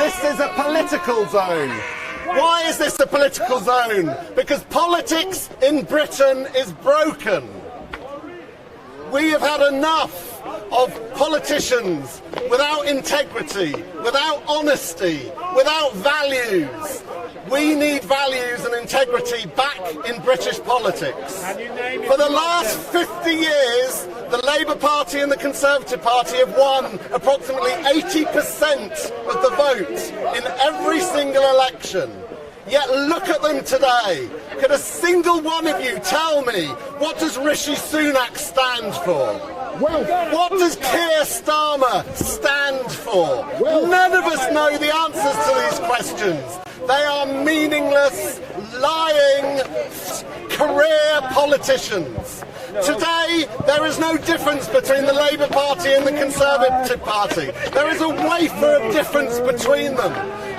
this is a political zone. Why is this a political zone? Because politics in Britain is broken. We have had enough of politicians without integrity, without honesty, without values. We need values and integrity back in British politics. For the last 50 years, the Labour Party and the Conservative Party have won approximately 80% of the vote in every single election. Yet look at them today. Could a single one of you tell me, what does Rishi Sunak stand for? What does Keir Starmer stand for? None of us know the answers to these questions. They are meaningless, lying, career politicians. Today, there is no difference between the Labour Party and the Conservative Party. There is a wafer of difference between them.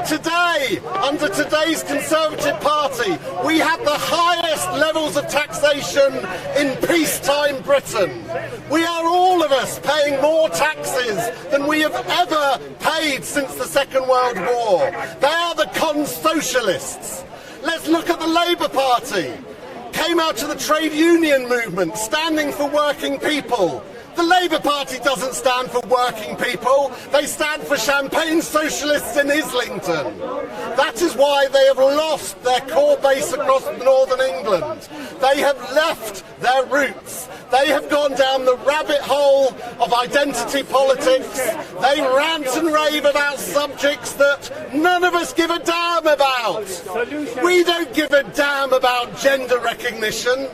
Today, under today's Conservative Party, we have the highest levels of taxation in peacetime Britain. We are all of us paying more taxes than we have ever paid since the Second World War. They are the con-socialists. Let's look at the Labour Party. Came out to the trade union movement, standing for working people. The Labour Party doesn't stand for working people. They stand for champagne socialists in Islington. That is why they have lost their core base across northern England. They have left their roots. They have gone down the rabbit hole of identity politics. They rant and rave about subjects that none of us give a damn about. We don't give a damn about gender recognition.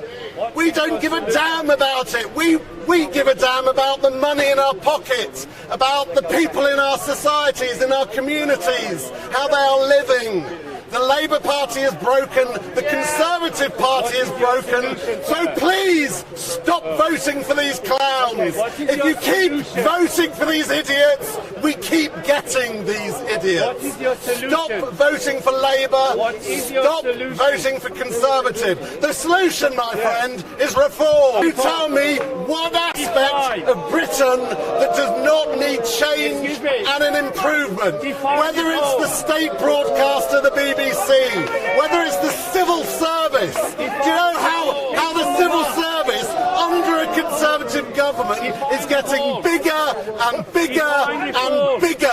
We don't give a damn about it. We give a damn about the money in our pockets, about the people in our societies, in our communities, how they are living. The Labour Party is broken, the Conservative Party is broken, so please stop voting for these clowns. If you keep voting for these idiots, we keep getting these idiots. Stop voting for Labour, stop voting for Conservative. The solution, my friend, is reform. You tell me one aspect of Britain that does not need change and an improvement, whether it's the state broadcaster, the BBC, whether it's the civil service. Do you know how the civil service under a Conservative government is getting bigger and bigger and bigger?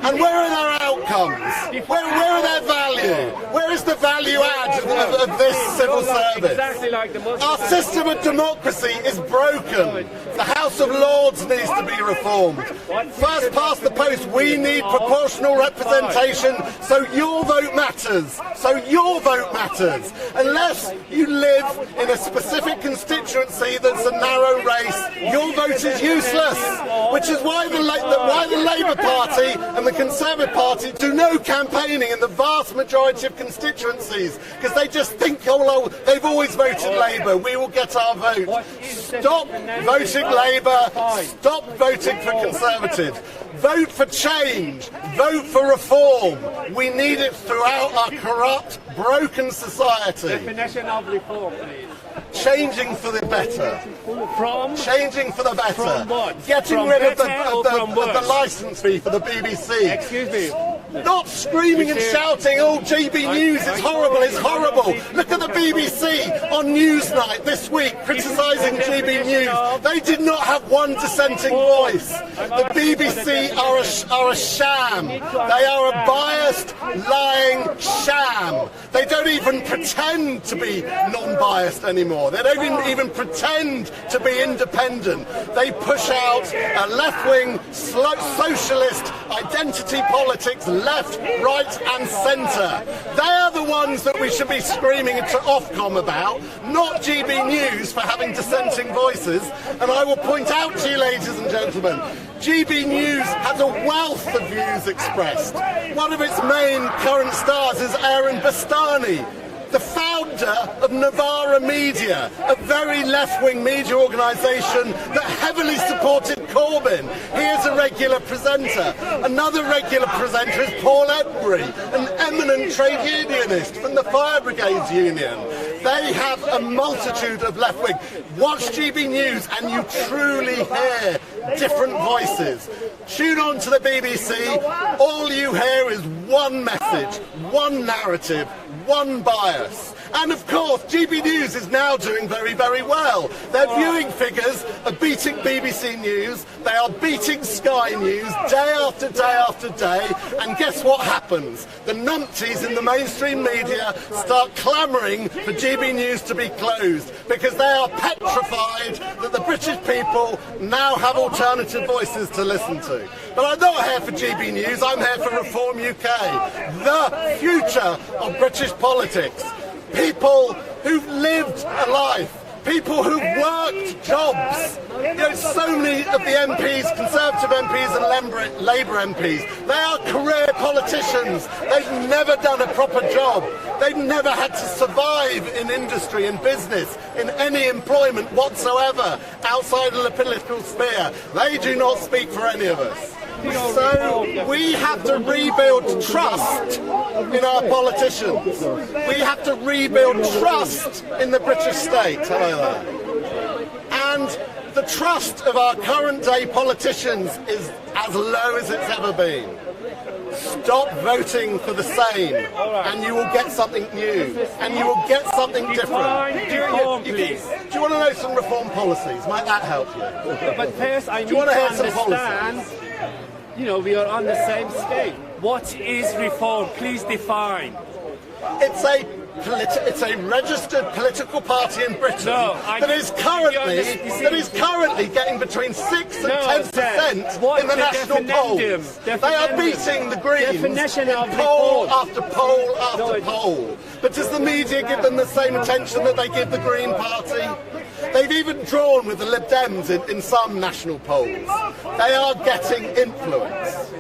And where are their outcomes? Where are their value? Where is the value add of this civil service? Our system of democracy is broken. The House of Lords needs to be reformed. First past the post, we need proportional representation so your vote matters. So your vote matters. Unless you live in a specific constituency that's a narrow race, your vote is useless. Which is why the Labour Party and the Conservative Party do no campaigning in the vast majority of constituencies, because they just think, oh, they've always voted Labour, we will get our vote. Stop voting Labour, stop voting for Conservative. Vote for change, vote for reform. We need it throughout our corrupt, broken society. Definition of reform, please. Changing for the better. Changing for the better. From what? Getting From rid of better the licence fee for the BBC. Excuse me. Not screaming and shouting, oh, GB News is horrible, it's horrible. Look at the BBC on Newsnight this week criticising GB News. They did not have one dissenting voice. The BBC are a sham. They are a biased, lying sham. They don't even pretend to be non-biased anymore. They don't even pretend to be independent. They push out a left-wing, socialist identity politics, left, right and centre. They are the ones that we should be screaming to Ofcom about, not GB News for having dissenting voices. And I will point out to you, ladies and gentlemen, GB News has a wealth of views expressed. One of its main current stars is Aaron Bastani, the founder of Novara Media, a very left-wing media organisation that heavily supported Corbyn. He is a regular presenter. Another regular presenter is Paul Edbury, an eminent trade unionist from the Fire Brigades Union. They have a multitude of left-wing. Watch GB News and you truly hear different voices. Tune on to the BBC, all you hear is one one message, one narrative, one bias. And of course, GB News is now doing very, very well. Their viewing figures are beating BBC News, they are beating Sky News day after day after day, and guess what happens? The numpties in the mainstream media start clamouring for GB News to be closed, because they are petrified that the British people now have alternative voices to listen to. But I'm not here for GB News, I'm here for Reform UK, the future of British politics. People who've lived a life, people who've worked jobs. You know, so many of the MPs, Conservative MPs and Labour MPs, they are career politicians. They've never done a proper job. They've never had to survive in industry and business, in any employment whatsoever, outside of the political sphere. They do not speak for any of us. So we have to rebuild trust in our politicians. We have to rebuild trust in the British state. Hello there. And the trust of our current day politicians is as low as it's ever been. Stop voting for the same, and you will get something new, and you will get something different. Do you want to know some reform policies? Might that help you? But first, I need to understand, you know, we are on the same stage. What is reform? Please define. It's a registered political party in Britain that is currently getting between 6 and 10% in the national polls. They are beating the Greens in poll after poll after poll. But does the media give them the same attention that they give the Green Party? They've even drawn with the Lib Dems in some national polls. They are getting influence.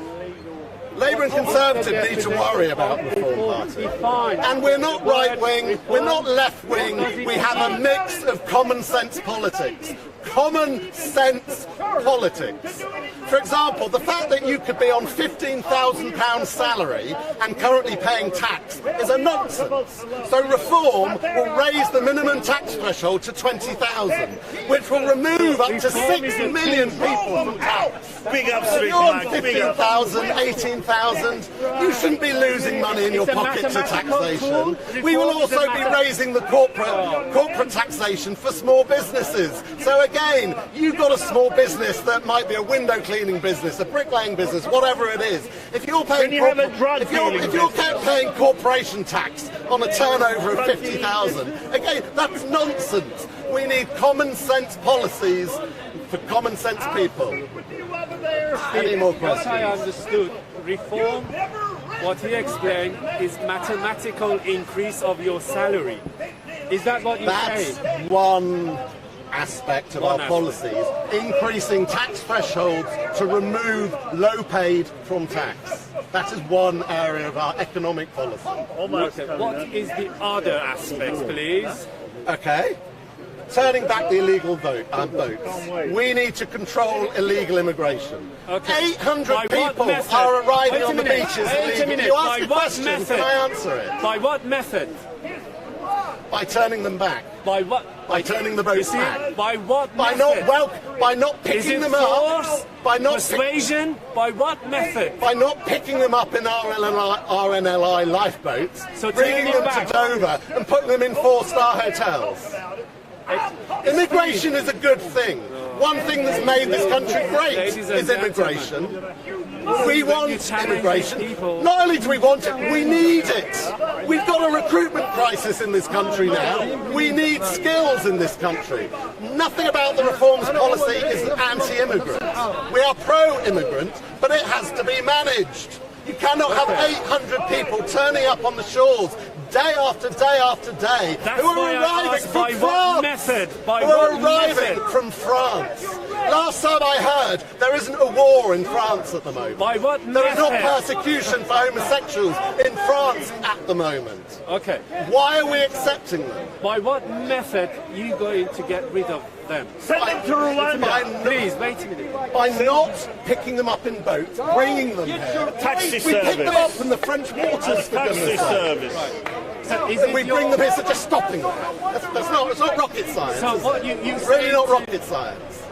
Labour and Conservative need to worry about Reform Party. And we're not right-wing, we're not left-wing, we have a mix of common sense politics. Common sense politics. For example, the fact that you could be on £15,000 salary and currently paying tax is a nonsense. So Reform will raise the minimum tax threshold to 20,000, which will remove up to 6 million people from tax. Big up, If you're on 15,000, 18,000, you shouldn't be losing money in your pocket to taxation. We will also be raising the corporate taxation for small businesses. So again, you've got a small business that might be a window cleaning business, a bricklaying business, whatever it is. If you're paying corporation tax on a turnover of 50,000, again, that's nonsense. We need common sense policies for common sense people. Any more questions? What I understood, reform, what he explained, is mathematical increase of your salary. Is that what you're saying? That's one aspect of our policies, increasing tax thresholds to remove low paid from tax. That is one area of our economic policy. Okay. What is the other aspect, please? Okay. Turning back the illegal votes. We need to control illegal immigration. Okay. 800 people are arriving on the beaches illegally. You ask a question, can I answer it? By what method? By turning them back. By what? By turning the votes back. By what By method? by not picking them force, up. By not persuasion? By what method? by not picking them up in RNLI lifeboats, So bringing turning them back. to Dover and putting them in 4-star hotels. Immigration is a good thing. One thing that's made this country great is immigration. We want immigration. Not only do we want it, we need it. We've got a recruitment crisis in this country now. We need skills in this country. Nothing about the reforms policy is anti-immigrant. We are pro-immigrant, but it has to be managed. You cannot have 800 people turning up on the shores day after day after day That's who are why I arriving asked, from by France. what method? By who are what arriving method? from France. Last time I heard, there isn't a war in France at the moment. By what There is not method? persecution for homosexuals in France at the moment. Okay. Why are we accepting them? By what method are you going to get rid of them? Send them to Rwanda. Please, wait a minute. By not picking them up in boats, bringing them here. Taxi We pick them up service. from the French waters, for Taxi goodness sake. service. So is And it we your- bring them here, so just stopping them. It's not rocket science. So is what it? you It's say really not to- rocket science.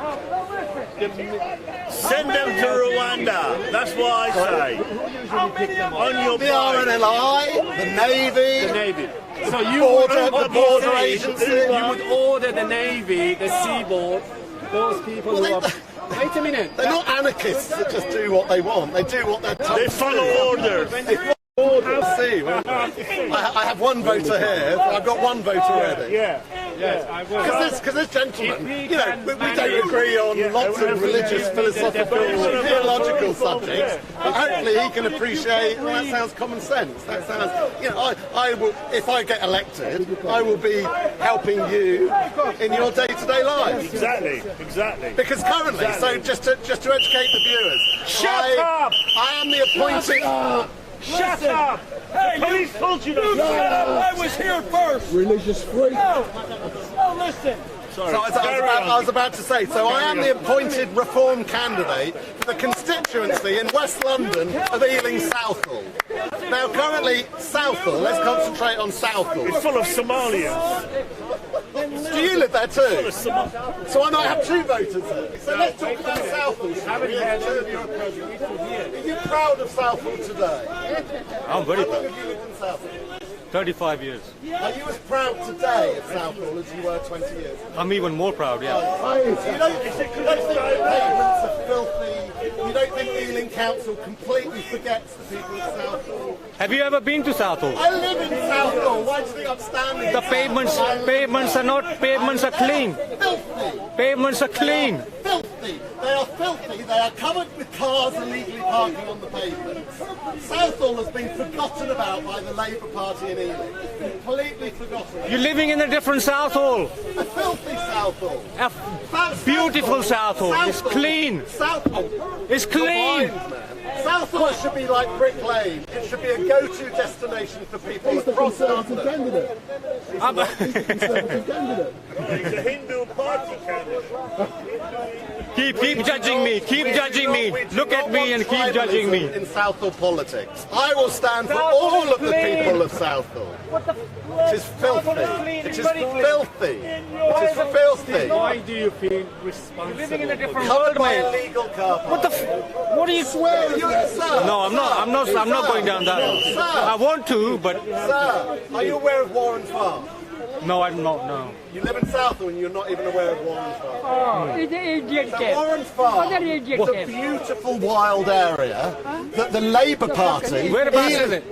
Send them to Rwanda. That's what I say. On your The part. RNLI, the Navy, The Navy. So you Border- would, the border agency. you would order the Navy, the Seaboard, those people who are... Wait a minute. they're not anarchists that just do what they want. They do what they're told. They follow orders. They follow orders. See, I have one voter here. I've got one voter already. Yeah. Yes, I will. Because this gentleman, If he you know, can we manage- don't agree on lots of religious, philosophical, theological subjects, but hopefully he can appreciate, well, that sounds common sense. That sounds, you know, I will, if I get elected, I will be helping you in your day-to-day life. Exactly. Because currently, so just to educate the viewers, Shut up! I am the appointed. Shut up! Hey, the police told you to shut up! I was here first. Religious freedom. No, listen. Sorry. So I was about to say, so I am the appointed Reform candidate for the constituency in West London of Ealing Southall. Now currently Southall, let's concentrate on Southall. It's full of Somalians. Do you live there too? So I might have two voters there. So let's talk about Southall. Haven't heard of your program here. Are you proud of Southall today? I'm very How long proud. have you lived in Southall? 35 years. Are you as proud today of Southall as you were 20 years ago? I'm even more proud, yeah. You don't think the pavements are filthy? You don't think Ealing Council completely forgets the people of Southall? Have you ever been to Southall? I live in Southall. Why do you think I'm standing? The pavements are clean. Filthy. Pavements are clean. Filthy. They are filthy. They are covered with cars illegally parking on the pavements. Southall has been forgotten about by the Labour Party in Ealing. Completely forgotten. You're living in a different Southall. A filthy Southall. A beautiful Southall. It's clean. Southall. It's clean. Southall should be like Brick Lane. It should be a go-to destination for people across London. Candidate. Conservative candidate. He's a Hindu party candidate. Keep judging me. Keep judging me. Look at me and keep judging me. In Southall politics, I will stand for all of the people of Southall. It is filthy. It is filthy. It is filthy. Why do you feel responsible for Covered by illegal car park. What are you Swear you, sir. No, I'm not going down that road. Sir. I want to, but Sir, are you aware of Warren Farm? no, I'm not. No. You live in Southall and you're not even aware of Warren Farm. Oh, it's an idiot So camp. Warren Farm What an idiot is a camp. beautiful wild area that the Labour Party... Whereabouts is it?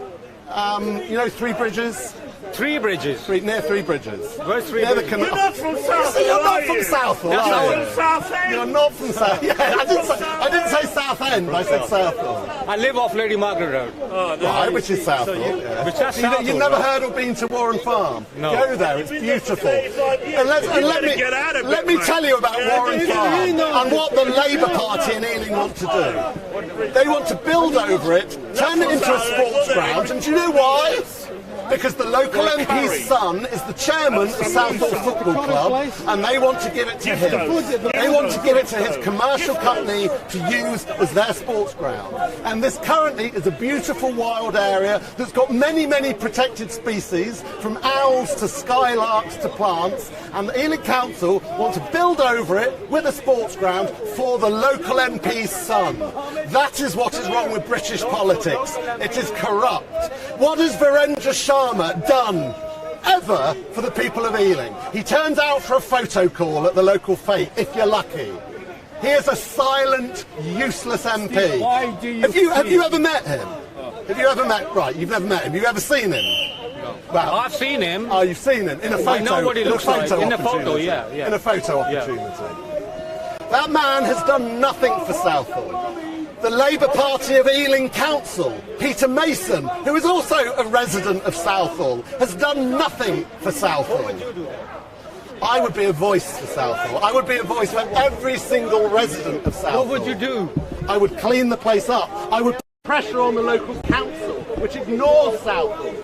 You know Three Bridges? Three bridges. Near Three Bridges. Where's Three Near the Bridges? canal. You're not from Southall, So you're not are from you? Southall, That's are not you? From Southend? You're not from South. Yeah, I didn't say Southend. I said Southall. I live off Lady Margaret Road. Right, which is Southall. Yeah. Which that's You've Southall, never right? heard or been to Warren Farm? No. Go there. It's beautiful. And let me tell you about Warren Farm and what the Labour Party in Ealing want to do. They want to build over it, turn it into a sports ground, and do you know why? Because the local MP's son is the chairman of Southall Football Club, and they want to give it to him. They want to give it to his commercial company to use as their sports ground. And this currently is a beautiful wild area that's got many, many protected species, from owls to skylarks to plants, and the Ealing Council want to build over it with a sports ground for the local MP's son. That is what is wrong with British politics. It is corrupt. What has Virendra Sharma done ever for the people of Ealing? He turns out for a photo call at the local fete, if you're lucky. He is a silent, useless MP. Why do you Have you ever met him? Have you ever met? Right, you've never met him. Have you ever seen him? No. Well, I've seen him. oh, you've seen him in a photo. I know what he looks like. In a photo, opportunity. yeah. In a photo opportunity. That man has done nothing for Southall. The Labour Party of Ealing Council, Peter Mason, who is also a resident of Southall, has done nothing for Southall. I would be a voice for Southall. I would be a voice for every single resident of Southall. What would you do? I would clean the place up. I would put pressure on the local council, which ignores Southall.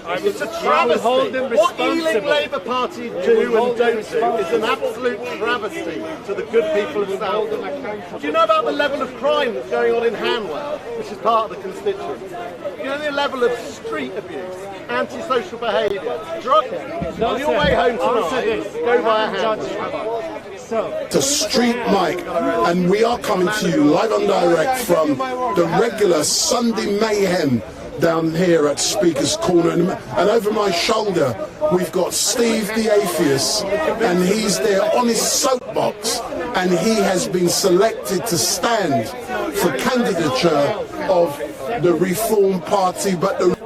It's a travesty. hold them What Ealing responsible. Labour Party do and don't do is an absolute travesty to the good people of Southall. Do you know about the level of crime that's going on in Hanwell, which is part of the constituency? You know the level of street abuse, antisocial behaviour, drug. On your way home tonight, go via Hanwell. to Street Mike, and we are coming to you live and direct from the regular Sunday mayhem down here at Speaker's Corner, and over my shoulder we've got Steve the Atheist, and he's there on his soapbox, and he has been selected to stand for candidature of the Reform Party, but the